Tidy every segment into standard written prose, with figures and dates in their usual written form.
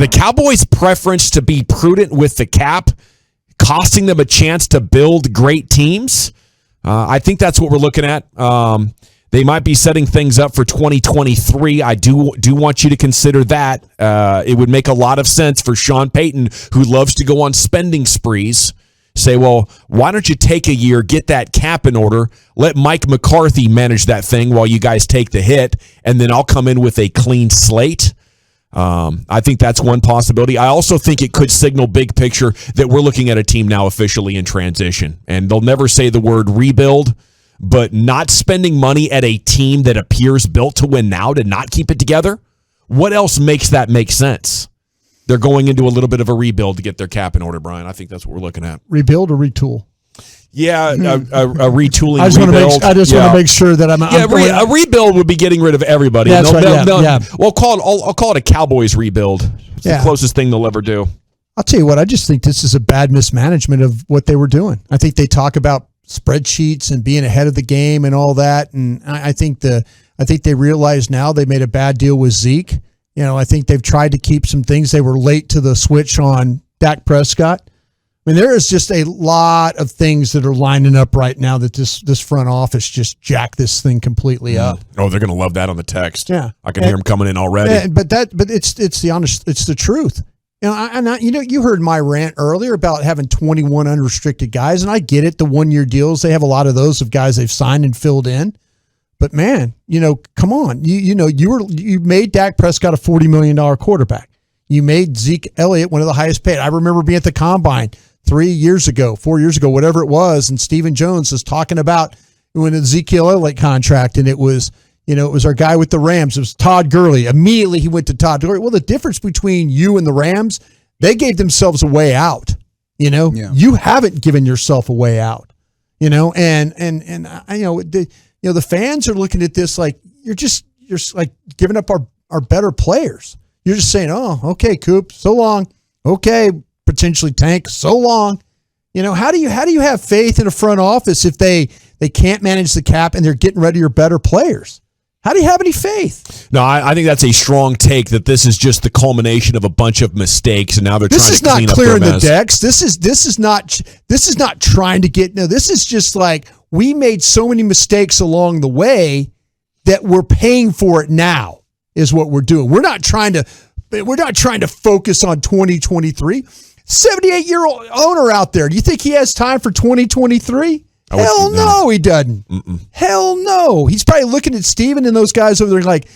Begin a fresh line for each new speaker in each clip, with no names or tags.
The Cowboys' preference to be prudent with the cap, costing them a chance to build great teams. I think that's what we're looking at. They might be setting things up for 2023. I do want you to consider that. It would make a lot of sense for Sean Payton, who loves to go on spending sprees, say, well, why don't you take a year, get that cap in order, let Mike McCarthy manage that thing while you guys take the hit, and then I'll come in with a clean slate. I think that's one possibility. I also think it could signal big picture that we're looking at a team now officially in transition. And they'll never say the word rebuild, but not spending money at a team that appears built to win now to not keep it together, what else makes that make sense? They're going into a little bit of a rebuild to get their cap in order, Brian. I think that's what we're looking at.
Rebuild or retool?
Yeah, a retooling.
I just want to make sure that
a rebuild would be getting rid of everybody.
That's right. Yeah.
Well, I'll call it a Cowboys rebuild. It's the closest thing they'll ever do.
I'll tell you what. I just think this is a bad mismanagement of what they were doing. I think they talk about spreadsheets and being ahead of the game and all that, and I think they realize now they made a bad deal with Zeke. I think they've tried to keep some things. They were late to the switch on Dak Prescott. I mean, there is just a lot of things that are lining up right now that this front office just jacked this thing completely up.
Oh, they're going to love that on the text.
Yeah,
I can hear them coming in already.
But it's the truth. You heard my rant earlier about having 21 unrestricted guys, and I get it. The 1-year deals, they have a lot of those of guys they've signed and filled in. But man, come on. You made Dak Prescott a $40 million quarterback. You made Zeke Elliott one of the highest paid. I remember being at the Combine 4 years ago, whatever it was, and Stephen Jones was talking about when Ezekiel Elliott contract, and it was our guy with the Rams. It was Todd Gurley. Immediately he went to Todd Gurley. Well, the difference between you and the Rams, they gave themselves a way out. You haven't given yourself a way out. The fans are looking at this like you're like giving up our better players. You're just saying, oh, okay, Coop, so long. Okay, potentially Tank, so long. How do you have faith in a front office if they can't manage the cap and they're getting rid of your better players? How do you have any faith?
No, I think that's a strong take that this is just the culmination of a bunch of mistakes, and now they're trying to clean up their mess.
This is not clearing the decks. This is not trying to get. No, this is just like we made so many mistakes along the way that we're paying for it now. Is what we're doing. We're not trying to focus on 2023. 78-year-old owner out there. Do you think he has time for 2023? Hell no, he doesn't. Hell no. He's probably looking at Steven and those guys over there like,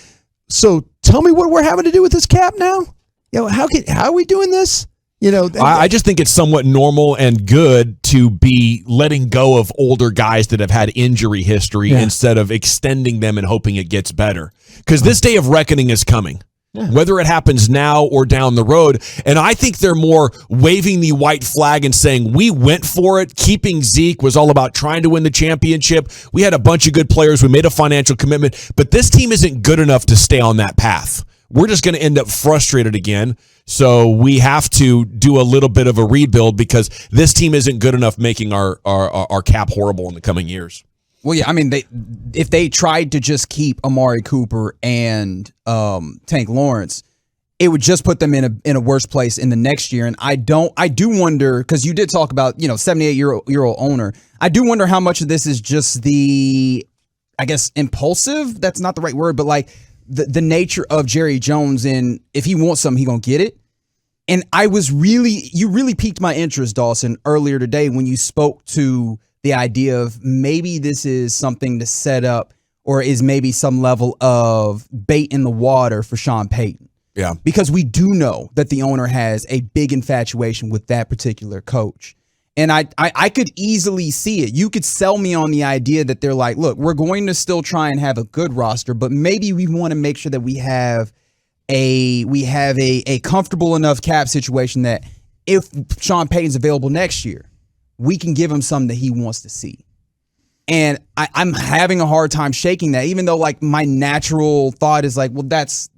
so tell me what we're having to do with this cap now? How are we doing this?
I just think it's somewhat normal and good to be letting go of older guys that have had injury history instead of extending them and hoping it gets better. Because this day of reckoning is coming, whether it happens now or down the road. And I think they're more waving the white flag and saying, we went for it. Keeping Zeke was all about trying to win the championship. We had a bunch of good players. We made a financial commitment. But this team isn't good enough to stay on that path. We're just going to end up frustrated again. So we have to do a little bit of a rebuild because this team isn't good enough making our cap horrible in the coming years.
Well, yeah, I mean, if they tried to just keep Amari Cooper and Tank Lawrence, it would just put them in a worse place in the next year. And I do wonder, because you did talk about 78-year-old owner. I do wonder how much of this is just the, I guess, impulsive. That's not the right word, but like the nature of Jerry Jones, and if he wants something, he gonna get it. And you really piqued my interest, Dawson, earlier today when you spoke to the idea of maybe this is something to set up or is maybe some level of bait in the water for Sean Payton.
Yeah.
Because we do know that the owner has a big infatuation with that particular coach. And I could easily see it. You could sell me on the idea that they're like, look, we're going to still try and have a good roster, but maybe we want to make sure that we have a comfortable enough cap situation that if Sean Payton's available next year, we can give him something that he wants to see. And I'm having a hard time shaking that, even though like my natural thought is like, well, that's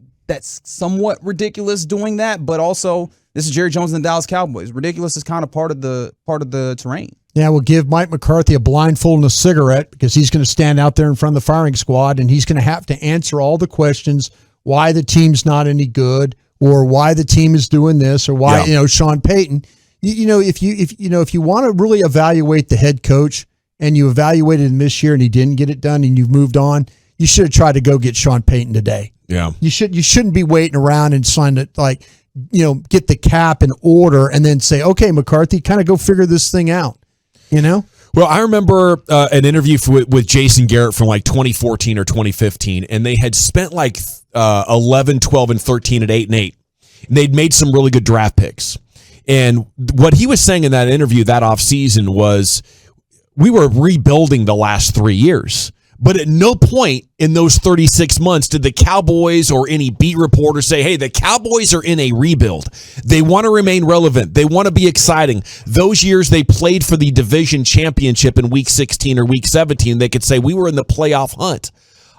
somewhat ridiculous doing that, but also this is Jerry Jones and the Dallas Cowboys. Ridiculous is kind of part of the terrain.
Yeah, we'll give Mike McCarthy a blindfold and a cigarette because he's going to stand out there in front of the firing squad and he's going to have to answer all the questions, why the team's not any good, or why the team is doing this, or why Sean Payton. If you want to really evaluate the head coach, and you evaluated him this year and he didn't get it done, and you've moved on, you should have tried to go get Sean Payton today.
Yeah,
you shouldn't be waiting around and trying to get the cap in order and then say, okay, McCarthy, kind of go figure this thing out.
Well, I remember an interview with Jason Garrett from like 2014 or 2015, and they had spent like 11, 12, and 13 at 8-8. And they'd made some really good draft picks. And what he was saying in that interview that offseason was, we were rebuilding the last 3 years. But at no point in those 36 months did the Cowboys or any beat reporter say, hey, the Cowboys are in a rebuild. They want to remain relevant. They want to be exciting. Those years they played for the division championship in week 16 or week 17, they could say we were in the playoff hunt.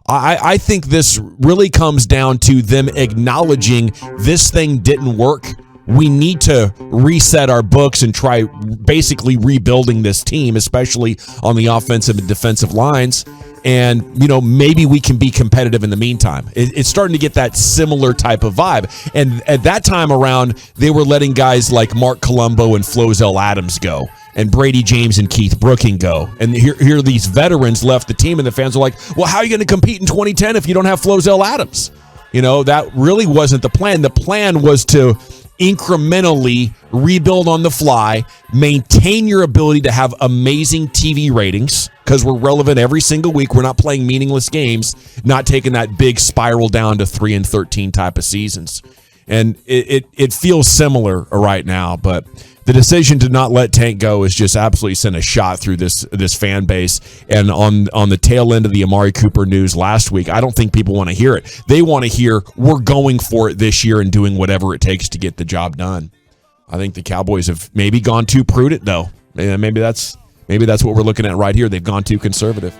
I think this really comes down to them acknowledging this thing didn't work. We need to reset our books and try basically rebuilding this team, especially on the offensive and defensive lines. And, maybe we can be competitive in the meantime. It's starting to get that similar type of vibe. And at that time around, they were letting guys like Mark Colombo and Flozell Adams go, and Brady James and Keith Brooking go. And here these veterans left the team, and the fans are like, well, how are you going to compete in 2010 if you don't have Flozell Adams? That really wasn't the plan. The plan was to incrementally rebuild on the fly, maintain your ability to have amazing TV ratings, because we're relevant every single week. We're not playing meaningless games, not taking that big spiral down to 3-13 type of seasons. And it feels similar right now, but the decision to not let Tank go is just absolutely sent a shot through this fan base. And on the tail end of the Amari Cooper news last week, I don't think people want to hear it. They want to hear we're going for it this year and doing whatever it takes to get the job done. I think the Cowboys have maybe gone too prudent, though. Maybe that's what we're looking at right here. They've gone too conservative.